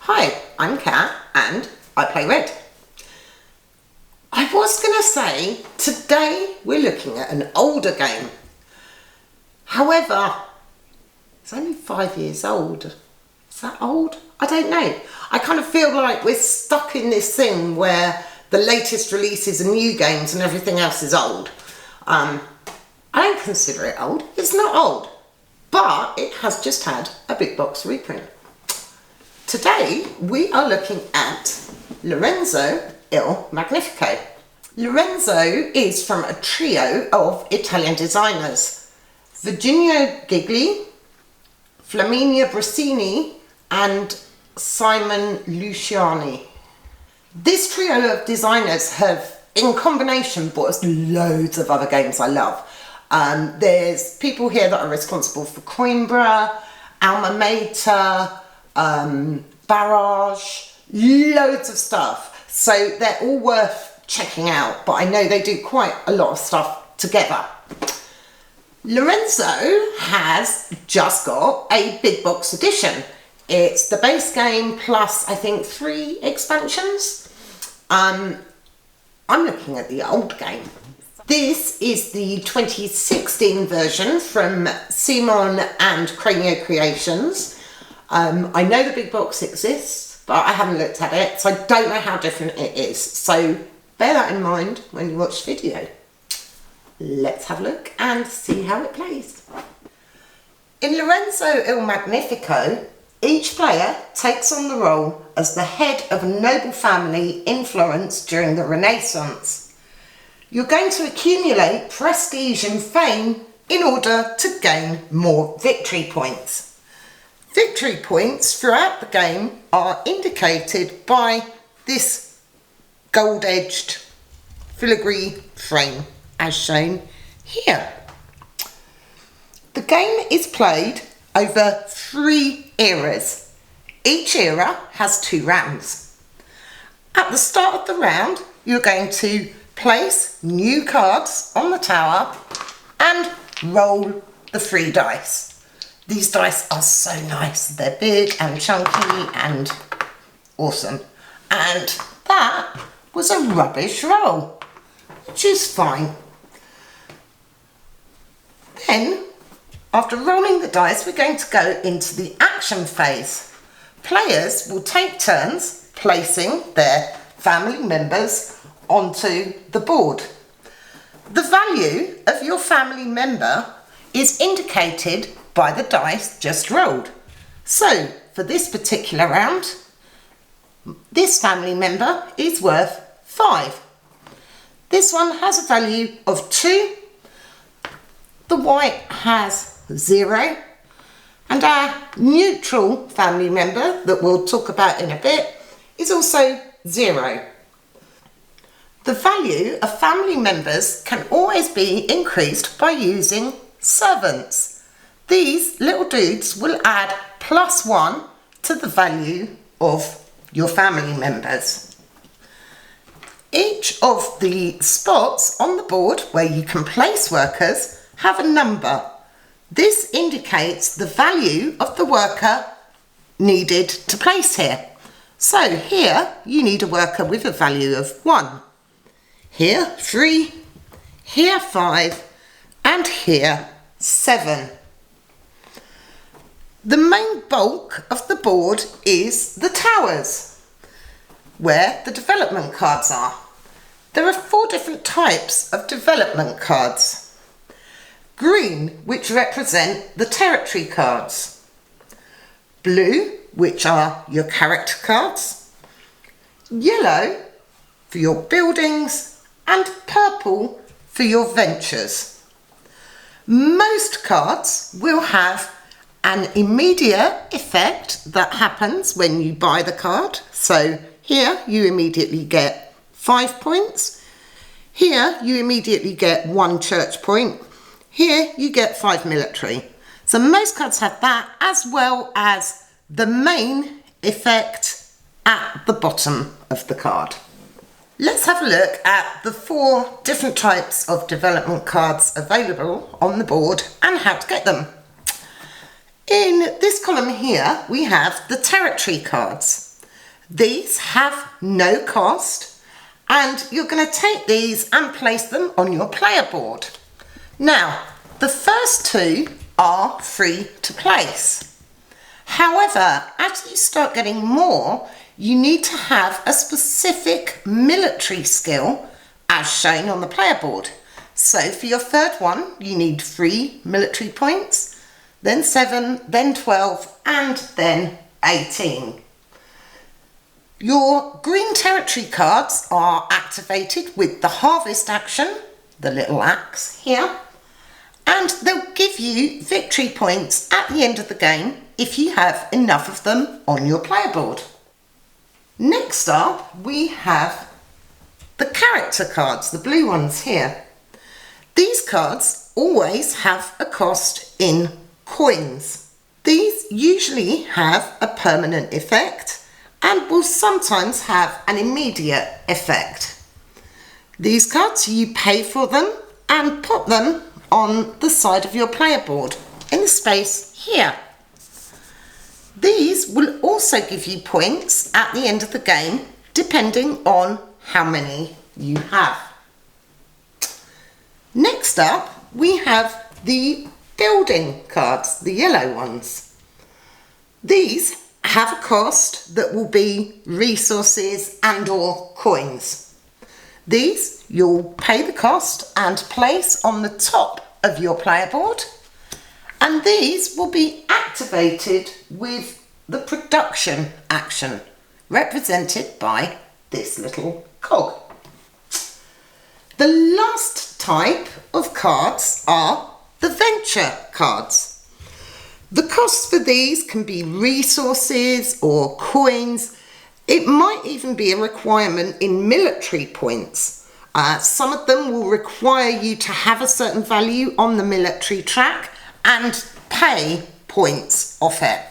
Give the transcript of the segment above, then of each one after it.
Hi, I'm Kat and I play red. I was going to say, today we're looking at an older game. However, it's only 5 years old. Is that old? I don't know. I kind of feel like we're stuck in this thing where the latest releases are new games and everything else is old. I don't consider it old. It's not old, but it has just had a big box reprint. Today we are looking at Lorenzo il Magnifico. Lorenzo is from a trio of Italian designers: Virginio Gigli, Flaminia Brasini and Simon Luciani. This trio of designers have, in combination, bought us loads of other games I love. There's people here that are responsible for Coimbra, Alma Mater, Barrage, loads of stuff. So they're all worth checking out, but I know they do quite a lot of stuff together. Lorenzo has just got a big box edition. It's the base game plus I think 3 expansions. I'm looking at the old game. This is the 2016 version from Simon and Cranio Creations. I know the big box exists, but I haven't looked at it, so I don't know how different it is. So bear that in mind when you watch the video. Let's have a look and see how it plays. In Lorenzo il Magnifico, each player takes on the role as the head of a noble family in Florence during the Renaissance. You're going to accumulate prestige and fame in order to gain more victory points. Victory points throughout the game are indicated by this gold-edged filigree frame as shown here. The game is played over 3 eras. Each era has 2 rounds. At the start of the round, you're going to place new cards on the tower and roll the 3 dice. These dice are so nice. They're big and chunky and awesome. And that was a rubbish roll, which is fine. Then, after rolling the dice, we're going to go into the action phase. Players will take turns placing their family members onto the board. The value of your family member is indicated by the dice just rolled. So, for this particular round, this family member is worth 5. This one has a value of 2. The white has 0. And our neutral family member, that we'll talk about in a bit, is also 0. The value of family members can always be increased by using servants. These little dudes will add +1 to the value of your family members. Each of the spots on the board where you can place workers have a number. This indicates the value of the worker needed to place here. So here you need a worker with a value of 1. Here 3, here 5 and here 7. The main bulk of the board is the towers, where the development cards are. There are 4 different types of development cards. Green, which represent the territory cards. Blue, which are your character cards. Yellow, for your buildings, and purple for your ventures. Most cards will have an immediate effect that happens when you buy the card. So here you immediately get 5 points. Here you immediately get 1 church point. Here you get 5 military. So most cards have that, as well as the main effect at the bottom of the card. Let's have a look at the 4 different types of development cards available on the board and how to get them. In this column here, we have the territory cards. These have no cost, and you're going to take these and place them on your player board. Now, the first two are free to place. However, as you start getting more, you need to have a specific military skill as shown on the player board. So for your third one, you need 3 military points, then 7, then 12, and then 18. Your green territory cards are activated with the harvest action, the little axe here, and they'll give you victory points at the end of the game if you have enough of them on your player board. Next up, we have the character cards, the blue ones here. These cards always have a cost in coins. These usually have a permanent effect and will sometimes have an immediate effect. These cards, you pay for them and put them on the side of your player board in the space here. These will also give you points at the end of the game depending on how many you have. Next up, we have the building cards, the yellow ones. These have a cost that will be resources and or coins. These you'll pay the cost and place on the top of your player board, and these will be activated with the production action represented by this little cog. The last type of cards are the venture cards. The cost for these can be resources or coins. It might even be a requirement in military points. Some of them will require you to have a certain value on the military track and pay points off it.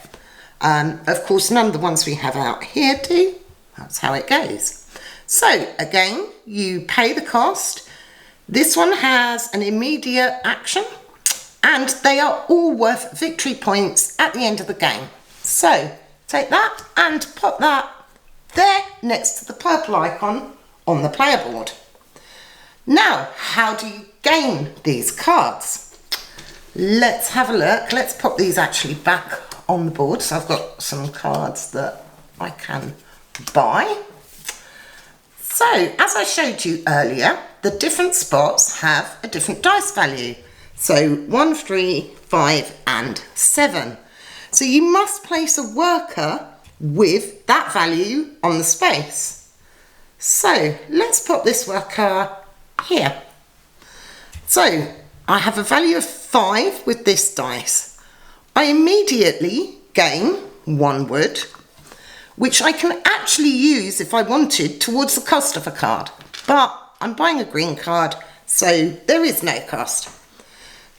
Of course, none of the ones we have out here do. That's how it goes. So again, you pay the cost. This one has an immediate action and they are all worth victory points at the end of the game. So take that and put that there next to the purple icon on the player board. Now, how do you gain these cards? Let's have a look. Let's pop these actually back on the board. So I've got some cards that I can buy. So, as I showed you earlier, the different spots have a different dice value. So 1, 3, 5 and 7. So you must place a worker with that value on the space. So let's put this worker here. So I have a value of 5 with this dice. I immediately gain 1 wood, which I can actually use if I wanted towards the cost of a card. But I'm buying a green card, so there is no cost.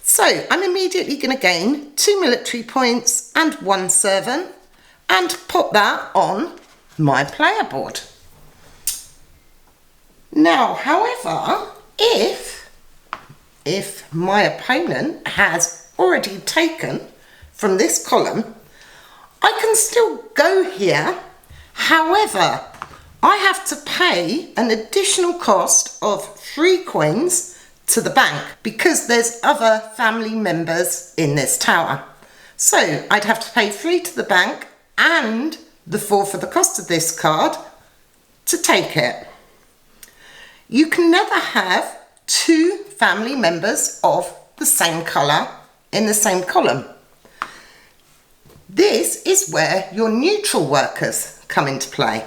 So I'm immediately going to gain 2 military points and 1 servant and put that on my player board. Now, however, if my opponent has already taken from this column, I can still go here. However, I have to pay an additional cost of 3 coins to the bank because there's other family members in this tower. So I'd have to pay 3 to the bank and the 4 for the cost of this card to take it. You can never have 2 family members of the same colour in the same column. This is where your neutral workers come into play.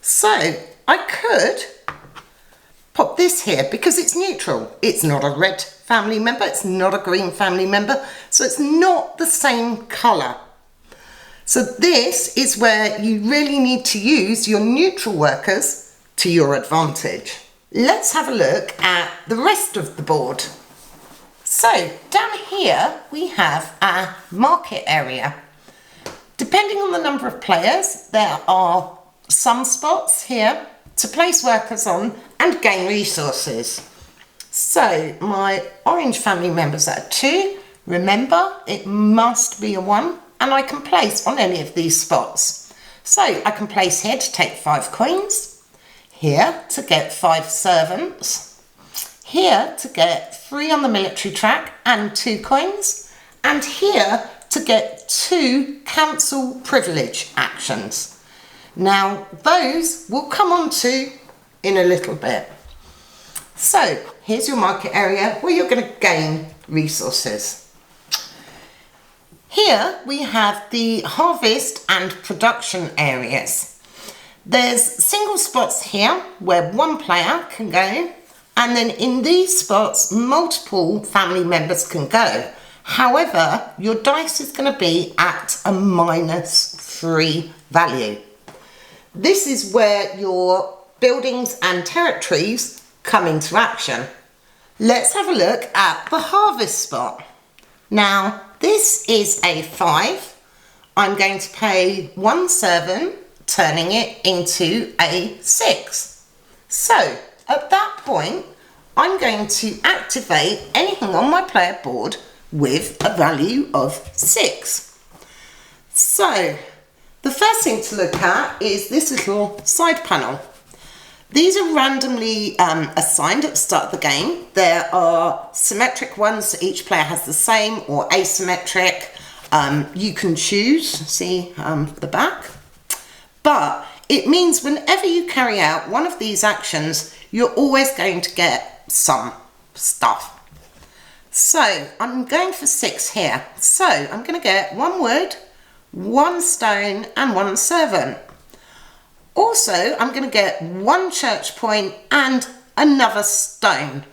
So I could pop this here because it's neutral. It's not a red family member, it's not a green family member, so it's not the same colour. So this is where you really need to use your neutral workers to your advantage. Let's have a look at the rest of the board. So down here we have our market area. Depending on the number of players, there are some spots here to place workers on and gain resources. So my orange family members are 2. Remember, it must be a 1 and I can place on any of these spots. So I can place here to take 5 coins, here to get 5 servants, here to get 3 on the military track and 2 coins, and here to get 2 council privilege actions. Now those we'll come on to in a little bit. So here's your market area where you're going to gain resources. Here we have the harvest and production areas. There's single spots here where one player can go, and then in these spots multiple family members can go. However, your dice is going to be at a -3 value. This is where your buildings and territories come into action. Let's have a look at the harvest spot. Now, this is a 5. I'm going to pay 1 servant, turning it into a 6. So, at that point, I'm going to activate anything on my player board with a value of 6. So, the first thing to look at is this little side panel. These are randomly assigned at the start of the game. There are symmetric ones, so each player has the same, or asymmetric. You can choose, see the back. But it means whenever you carry out one of these actions, you're always going to get some stuff. So I'm going for 6 here. So I'm going to get 1 wood, 1 stone and 1 servant. Also, I'm going to get 1 church point and another stone.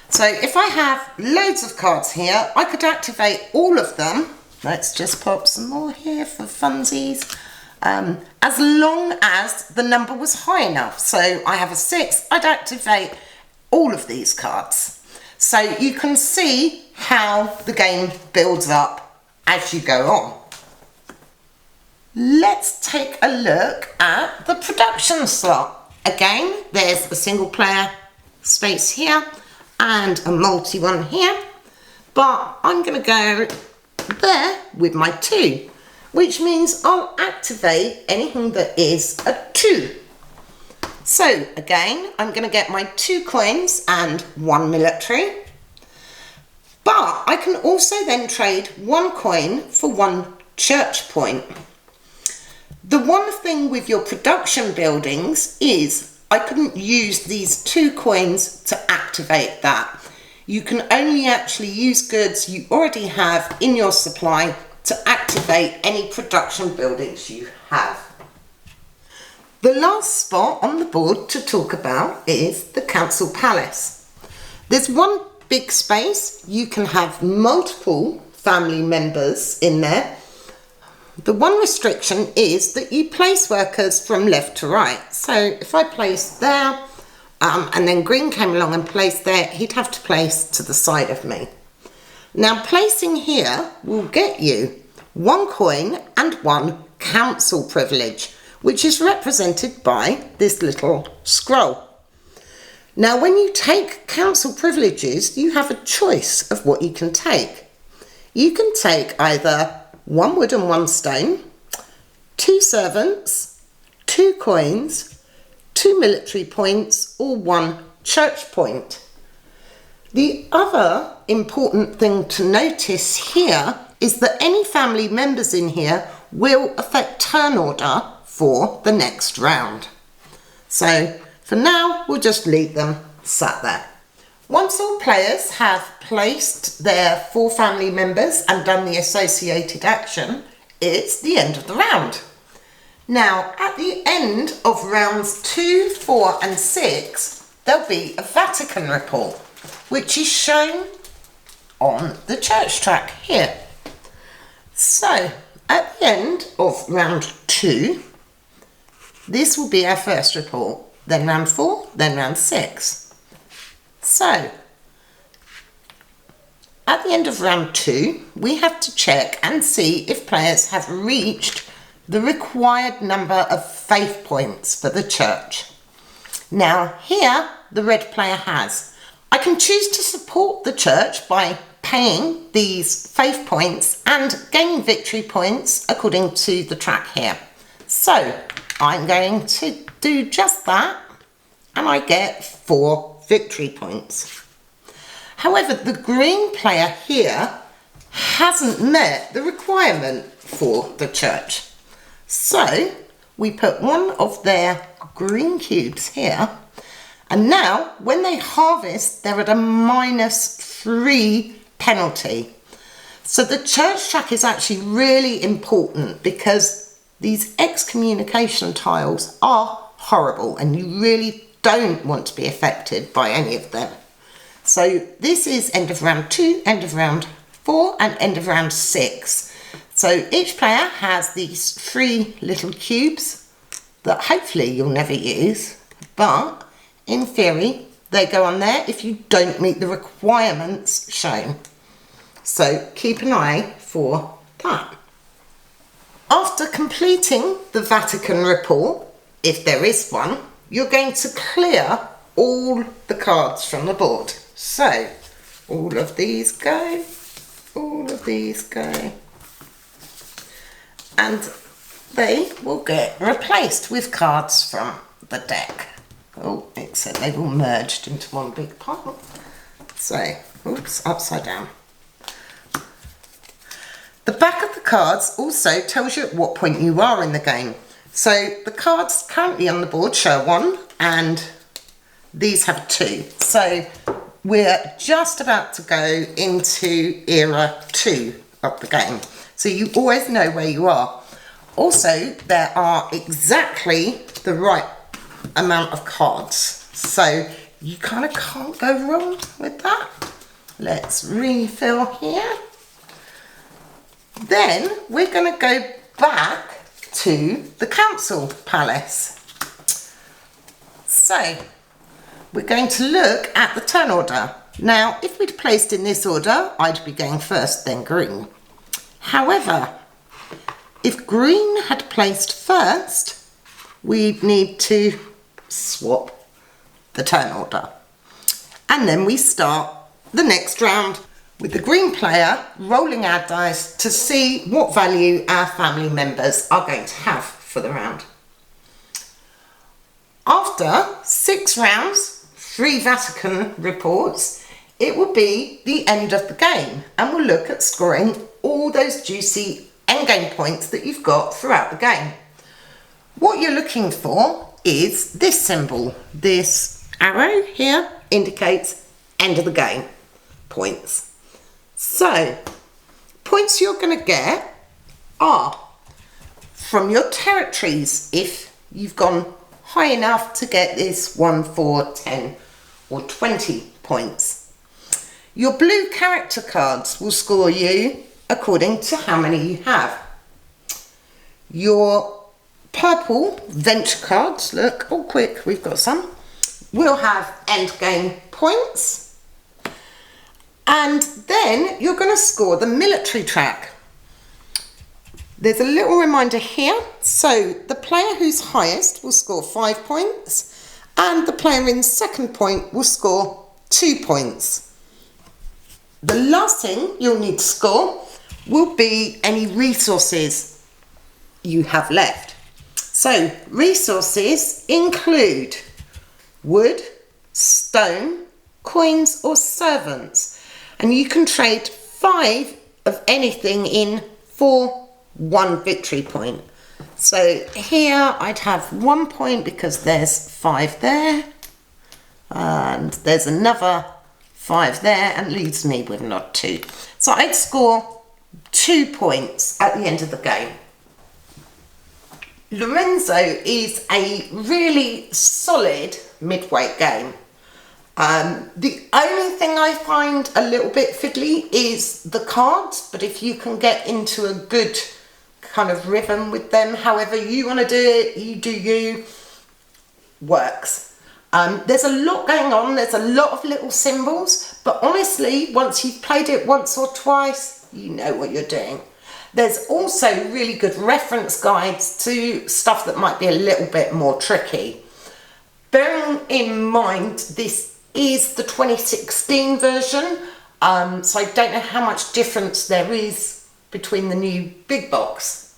So if I have loads of cards here, I could activate all of them. Let's just pop some more here for funsies. As long as the number was high enough. So I have a 6, I'd activate all of these cards. So you can see how the game builds up as you go on. Let's take a look at the production slot. Again, there's a single player space here and a multi one here, but I'm going to go there with my 2, which means I'll activate anything that is a 2. So again, I'm going to get my 2 coins and 1 military, but I can also then trade 1 coin for 1 church point. The one thing with your production buildings is I couldn't use these 2 coins to activate that. You can only actually use goods you already have in your supply to activate any production buildings you have. The last spot on the board to talk about is the council palace. There's one big space. You can have multiple family members in there. The one restriction is that you place workers from left to right. So if I place there and then Green came along and placed there, he'd have to place to the side of me. Now placing here will get you 1 coin and 1 council privilege, which is represented by this little scroll. Now when you take council privileges, you have a choice of what you can take. You can take either 1 wood and 1 stone, 2 servants, 2 coins, 2 military points, or 1 church point. The other important thing to notice here is that any family members in here will affect turn order for the next round. So for now, we'll just leave them sat there. Once all players have placed their 4 family members and done the associated action, it's the end of the round. Now, at the end of rounds 2, 4 and 6, there'll be a Vatican report, which is shown on the church track here. So, at the end of round 2, this will be our first report, then round 4, then round 6. So, at the end of round 2, we have to check and see if players have reached the required number of faith points for the church. Now, here, the red player has. I can choose to support the church by paying these faith points and gaining victory points according to the track here. So I'm going to do just that, and I get 4 victory points. However, the green player here hasn't met the requirement for the church. So we put one of their green cubes here, and now when they harvest, they're at a -3 penalty. So the church track is actually really important because these excommunication tiles are horrible and you really don't want to be affected by any of them. So this is end of round 2, end of round 4 and end of round 6. So each player has these 3 little cubes that hopefully you'll never use, but in theory they go on there if you don't meet the requirements shown. So keep an eye for that. After completing the Vatican report, if there is one, you're going to clear all the cards from the board. So all of these go, all of these go, and they will get replaced with cards from the deck. Oh, it said they've all merged into one big pile. So, oops, upside down. The back of the cards also tells you at what point you are in the game. So the cards currently on the board show 1 and these have 2. So we're just about to go into era 2 of the game. So you always know where you are. Also, there are exactly the right amount of cards. So you kind of can't go wrong with that. Let's refill here. Then we're going to go back to the council palace. So we're going to look at the turn order. Now, if we'd placed in this order, I'd be going first, then green. However, if green had placed first, we'd need to swap the turn order. And then we start the next round with the green player rolling our dice to see what value our family members are going to have for the round. After 6 rounds, 3 Vatican reports, it will be the end of the game, and we'll look at scoring all those juicy endgame points that you've got throughout the game. What you're looking for is this symbol. This arrow here indicates end of the game points. So, points you're going to get are from your territories if you've gone high enough to get this 1, 4, 10 or 20 points. Your blue character cards will score you according to how many you have. Your purple venture cards, look, oh quick, we've got some, will have end game points. And then you're going to score the military track. There's a little reminder here. So the player who's highest will score 5 points and the player in second point will score 2 points. The last thing you'll need to score will be any resources you have left. So resources include wood, stone, coins or servants. And you can trade 5 of anything in for 1 victory point. So here I'd have 1 point because there's 5 there. And there's another 5 there and leaves me with not 2. So I'd score 2 points at the end of the game. Lorenzo is a really solid midweight game. The only thing I find a little bit fiddly is the cards, but if you can get into a good kind of rhythm with them, however you want to do it, you do you, works. There's a lot going on, there's a lot of little symbols, but honestly, once you've played it once or twice, you know what you're doing. There's also really good reference guides to stuff that might be a little bit more tricky. Bearing in mind this is the 2016 version, so I don't know how much difference there is between the new big box.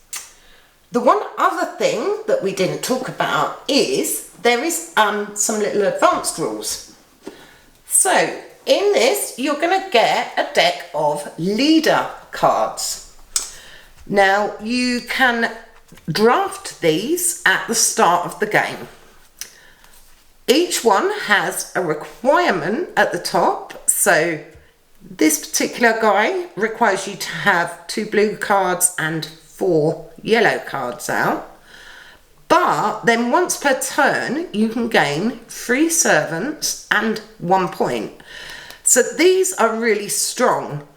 The one other thing that we didn't talk about is there is some little advanced rules. So in this, you're going to get a deck of leader cards. Now you can draft these at the start of the game. Each one has a requirement at the top. So this particular guy requires you to have 2 blue cards and 4 yellow cards out. But then once per turn, you can gain 3 servants and 1 point. So these are really strong.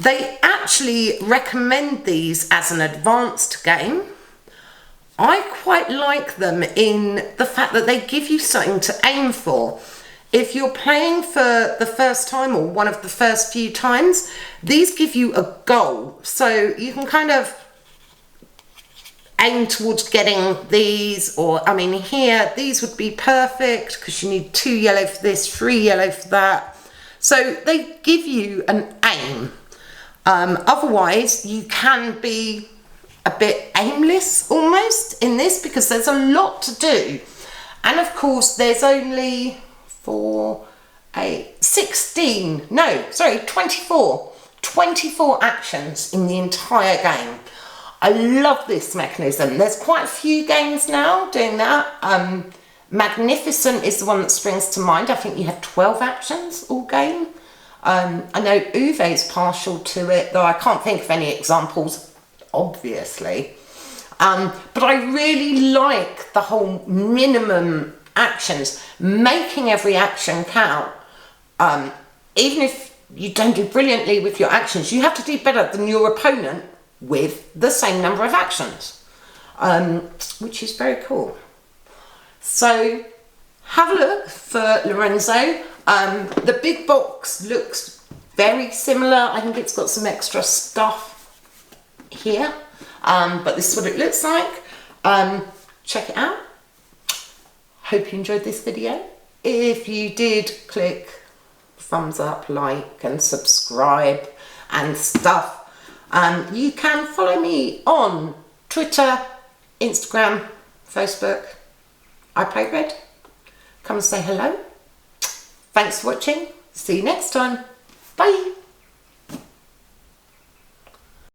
They actually recommend these as an advanced game. I quite like them in the fact that they give you something to aim for. If you're playing for the first time or one of the first few times, these give you a goal. So you can kind of aim towards getting these, or I mean here, these would be perfect because you need 2 yellow for this, 3 yellow for that. So they give you an aim. Otherwise, you can be a bit aimless almost in this because there's a lot to do. And of course, there's only 24 actions in the entire game. I love this mechanism. There's quite a few games now doing that. Magnificent is the one that springs to mind. I think you have 12 actions all game. I know Uwe is partial to it, though I can't think of any examples, obviously. But I really like the whole minimum actions, making every action count. Even if you don't do brilliantly with your actions, you have to do better than your opponent with the same number of actions, which is very cool. So have a look for Lorenzo. The big box looks very similar. I think it's got some extra stuff here, but this is what it looks like. Check it out. Hope you enjoyed this video. If you did, click thumbs up, like and subscribe and stuff. You can follow me on Twitter, Instagram, Facebook. I play red. Come and say hello. Thanks for watching. See you next time. Bye.